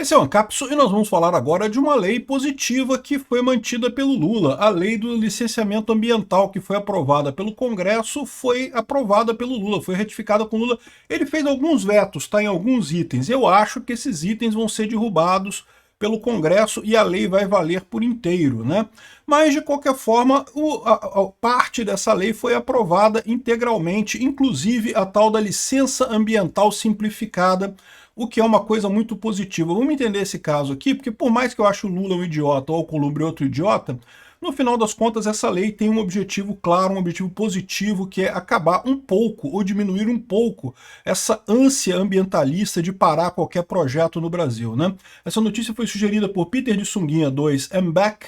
Esse é o Ancapso e nós vamos falar agora de uma lei positiva que foi mantida pelo Lula. A lei do licenciamento ambiental que foi aprovada pelo Congresso foi aprovada pelo Lula, foi retificada com o Lula. Ele fez alguns vetos, tá, em alguns itens. Eu acho que esses itens vão ser derrubados pelo Congresso e a lei vai valer por inteiro, né? Mas, de qualquer forma, a parte dessa lei foi aprovada integralmente, inclusive a tal da licença ambiental simplificada, o que é uma coisa muito positiva. Vamos entender esse caso aqui, porque por mais que eu ache o Lula um idiota ou o Alcolumbre outro idiota, no final das contas essa lei tem um objetivo claro, um objetivo positivo, que é acabar um pouco, ou diminuir um pouco, essa ânsia ambientalista de parar qualquer projeto no Brasil, né? Essa notícia foi sugerida por Peter de Sunguinha 2 Mback.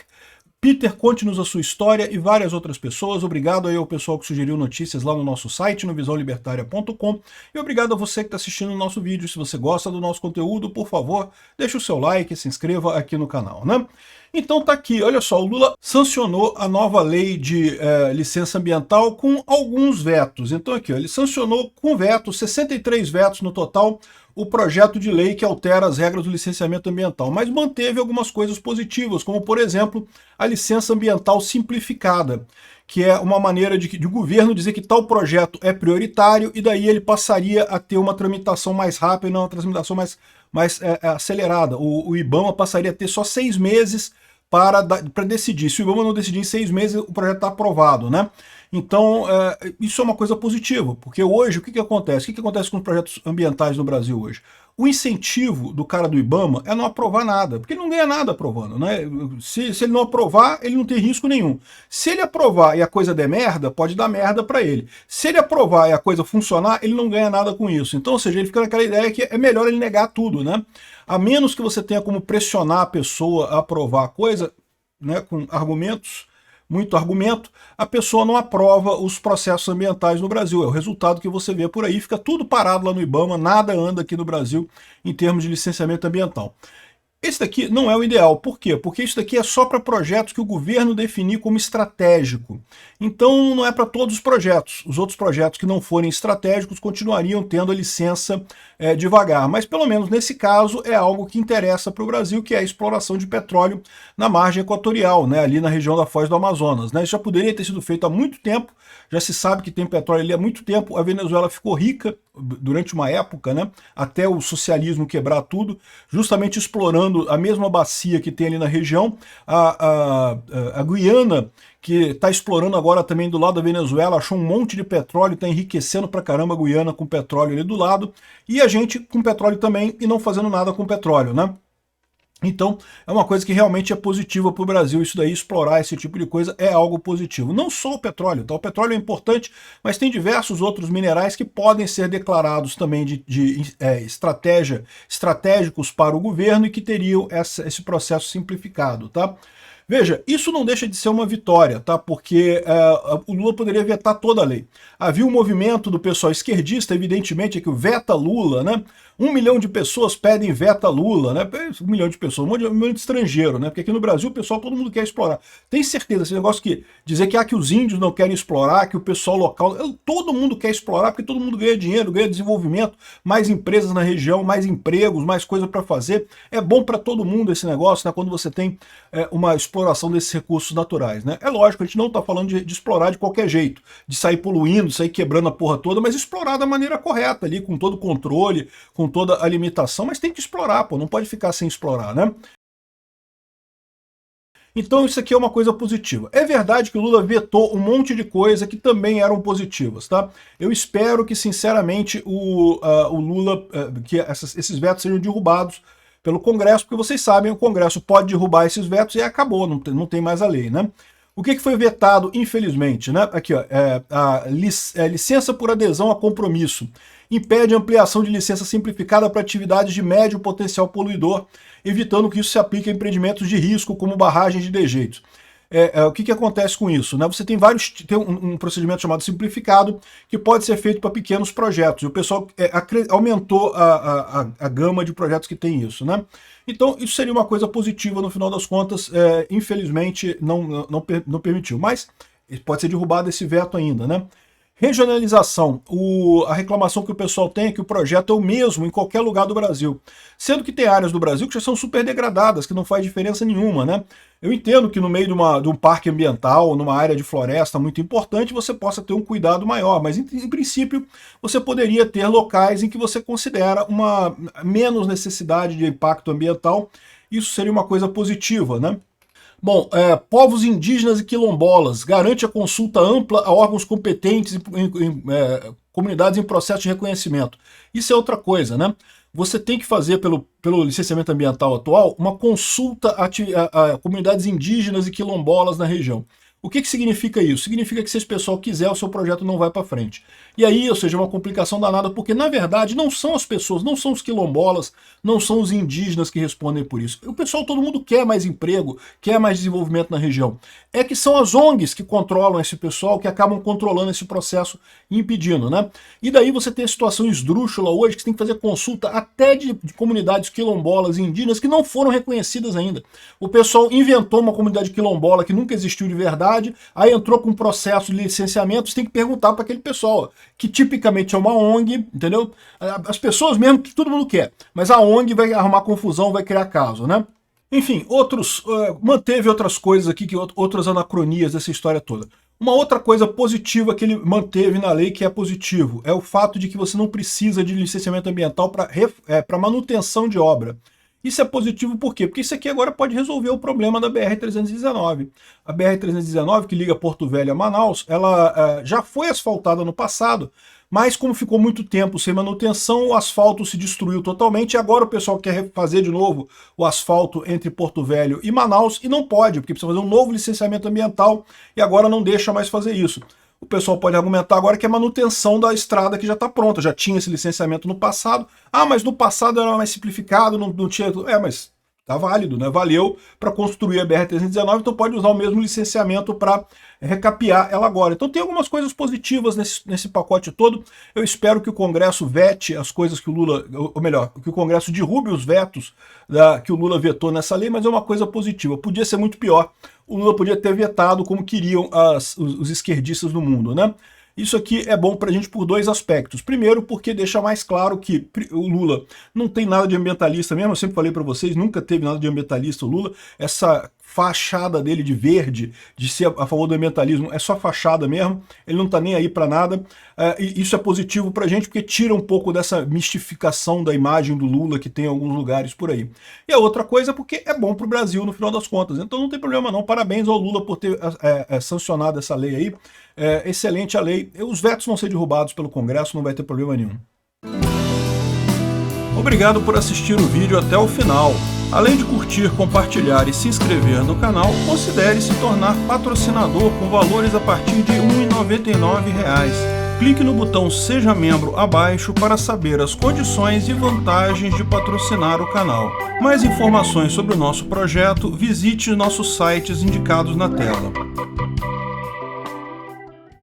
Peter, conte-nos a sua história e várias outras pessoas. Obrigado aí ao pessoal que sugeriu notícias lá no nosso site, no visãolibertaria.com. E obrigado a você que está assistindo o nosso vídeo. Se você gosta do nosso conteúdo, por favor, deixe o seu like e se inscreva aqui no canal, né? Então tá aqui, olha só, o Lula sancionou a nova lei de licença ambiental com alguns vetos. Então aqui, ó, ele sancionou com vetos, 63 vetos no total, o projeto de lei que altera as regras do licenciamento ambiental, mas manteve algumas coisas positivas, como, por exemplo, a licença ambiental simplificada, que é uma maneira de o governo dizer que tal projeto é prioritário e daí ele passaria a ter uma tramitação mais rápida, uma tramitação mais acelerada. O IBAMA passaria a ter só 6 meses para decidir. Se o IBAMA não decidir em 6 meses, o projeto está aprovado, né? Então, isso é uma coisa positiva, porque hoje, o que acontece? O que acontece com os projetos ambientais no Brasil hoje? O incentivo do cara do IBAMA é não aprovar nada, porque ele não ganha nada aprovando, né? Se ele não aprovar, ele não tem risco nenhum. Se ele aprovar e a coisa der merda, pode dar merda para ele. Se ele aprovar e a coisa funcionar, ele não ganha nada com isso. Então, ou seja, ele fica naquela ideia que é melhor ele negar tudo, né? A menos que você tenha como pressionar a pessoa a aprovar a coisa, né, com argumentos, muito argumento, a pessoa não aprova os processos ambientais no Brasil. É o resultado que você vê por aí, fica tudo parado lá no IBAMA, nada anda aqui no Brasil em termos de licenciamento ambiental. Esse daqui não é o ideal. Por quê? Porque isso daqui é só para projetos que o governo definir como estratégico. Então não é para todos os projetos. Os outros projetos que não forem estratégicos continuariam tendo a licença devagar. Mas pelo menos nesse caso é algo que interessa para o Brasil, que é a exploração de petróleo na margem equatorial, né, ali na região da Foz do Amazonas, né? Isso já poderia ter sido feito há muito tempo, já se sabe que tem petróleo ali há muito tempo. A Venezuela ficou rica durante uma época, né, até o socialismo quebrar tudo, justamente explorando a mesma bacia que tem ali na região. A Guiana, que está explorando agora também do lado da Venezuela, achou um monte de petróleo, está enriquecendo pra caramba a Guiana com petróleo ali do lado, e a gente com petróleo também e não fazendo nada com petróleo, né? Então, é uma coisa que realmente é positiva para o Brasil, isso daí, explorar esse tipo de coisa é algo positivo. Não só o petróleo, tá? O petróleo é importante, mas tem diversos outros minerais que podem ser declarados também estratégicos para o governo e que teriam esse processo simplificado, tá? Veja, isso não deixa de ser uma vitória, tá? Porque o Lula poderia vetar toda a lei. Havia um movimento do pessoal esquerdista, evidentemente, que o veta Lula, né? 1 milhão de pessoas pedem veta Lula, né? 1 milhão de pessoas, 1 milhão de estrangeiro, né? Porque aqui no Brasil o pessoal, todo mundo quer explorar. Tem certeza, esse negócio que dizer que os índios não querem explorar, que o pessoal local, todo mundo quer explorar, porque todo mundo ganha dinheiro, ganha desenvolvimento, mais empresas na região, mais empregos, mais coisa para fazer. É bom para todo mundo esse negócio, né? Quando você tem uma exploração desses recursos naturais, né? É lógico, a gente não está falando de explorar de qualquer jeito, de sair poluindo, de sair quebrando a porra toda, mas explorar da maneira correta ali, com todo o controle, com toda a limitação, mas tem que explorar, pô, não pode ficar sem explorar, né? Então isso aqui é uma coisa positiva. É verdade que o Lula vetou um monte de coisa que também eram positivas, tá? Eu espero que, sinceramente, o Lula, que esses vetos sejam derrubados pelo Congresso, porque vocês sabem, o Congresso pode derrubar esses vetos e acabou, não tem mais a lei, né? O que foi vetado, infelizmente, né? Aqui, ó, licença por adesão a compromisso. Impede a ampliação de licença simplificada para atividades de médio potencial poluidor, evitando que isso se aplique a empreendimentos de risco, como barragens de dejeitos. O que acontece com isso? Né? Você tem um procedimento chamado simplificado, que pode ser feito para pequenos projetos, e o pessoal aumentou a gama de projetos que tem isso, né? Então, isso seria uma coisa positiva, no final das contas, infelizmente não permitiu, mas pode ser derrubado esse veto ainda, né? Regionalização. A reclamação que o pessoal tem é que o projeto é o mesmo em qualquer lugar do Brasil. Sendo que tem áreas do Brasil que já são super degradadas, que não faz diferença nenhuma, né? Eu entendo que no meio de um parque ambiental, numa área de floresta muito importante, você possa ter um cuidado maior, mas em princípio você poderia ter locais em que você considera uma menos necessidade de impacto ambiental. Isso seria uma coisa positiva, né? Bom, povos indígenas e quilombolas, garante a consulta ampla a órgãos competentes em comunidades em processo de reconhecimento. Isso é outra coisa, né? Você tem que fazer, pelo licenciamento ambiental atual, uma consulta a comunidades indígenas e quilombolas na região. O que significa isso? Significa que se esse pessoal quiser, o seu projeto não vai para frente. E aí, ou seja, uma complicação danada, porque na verdade não são as pessoas, não são os quilombolas, não são os indígenas que respondem por isso. O pessoal, todo mundo quer mais emprego, quer mais desenvolvimento na região. É que são as ONGs que controlam esse pessoal, que acabam controlando esse processo e impedindo, né? E daí você tem a situação esdrúxula hoje, que você tem que fazer consulta até de comunidades quilombolas e indígenas que não foram reconhecidas ainda. O pessoal inventou uma comunidade quilombola que nunca existiu de verdade, aí entrou com um processo de licenciamento, você tem que perguntar para aquele pessoal, que tipicamente é uma ONG, entendeu? As pessoas mesmo, que todo mundo quer, mas a ONG vai arrumar confusão, vai criar caso, né? Enfim, manteve outras coisas aqui, outras anacronias dessa história toda. Uma outra coisa positiva que ele manteve na lei, que é positivo, é o fato de que você não precisa de licenciamento ambiental para manutenção de obra. Isso é positivo por quê? Porque isso aqui agora pode resolver o problema da BR-319. A BR-319, que liga Porto Velho a Manaus, ela já foi asfaltada no passado, mas como ficou muito tempo sem manutenção, o asfalto se destruiu totalmente, e agora o pessoal quer fazer de novo o asfalto entre Porto Velho e Manaus, e não pode, porque precisa fazer um novo licenciamento ambiental, e agora não deixa mais fazer isso. O pessoal pode argumentar agora que é manutenção da estrada que já está pronta, já tinha esse licenciamento no passado. Ah, mas no passado era mais simplificado, não tinha... Mas tá válido, né? Valeu para construir a BR-319, então pode usar o mesmo licenciamento para recapear ela agora. Então tem algumas coisas positivas nesse pacote todo. Eu espero que o Congresso vete as coisas que o Lula... Ou melhor, que o Congresso derrube os vetos que o Lula vetou nessa lei, mas é uma coisa positiva. Podia ser muito pior. O Lula podia ter vetado como queriam os esquerdistas no mundo, né? Isso aqui é bom para a gente por dois aspectos. Primeiro, porque deixa mais claro que o Lula não tem nada de ambientalista mesmo, eu sempre falei para vocês, nunca teve nada de ambientalista o Lula. Essa fachada dele de verde, de ser a favor do ambientalismo, é só fachada mesmo, ele não está nem aí para nada. E isso é positivo para a gente, porque tira um pouco dessa mistificação da imagem do Lula que tem em alguns lugares por aí. E a outra coisa é porque é bom para o Brasil no final das contas, então não tem problema não. Parabéns ao Lula por ter sancionado essa lei aí. Excelente a lei. Os vetos vão ser derrubados pelo Congresso, não vai ter problema nenhum. Obrigado por assistir o vídeo até o final. Além de curtir, compartilhar e se inscrever no canal, considere se tornar patrocinador com valores a partir de R$ 1,99. Clique no botão Seja Membro abaixo para saber as condições e vantagens de patrocinar o canal. Mais informações sobre o nosso projeto, visite nossos sites indicados na tela.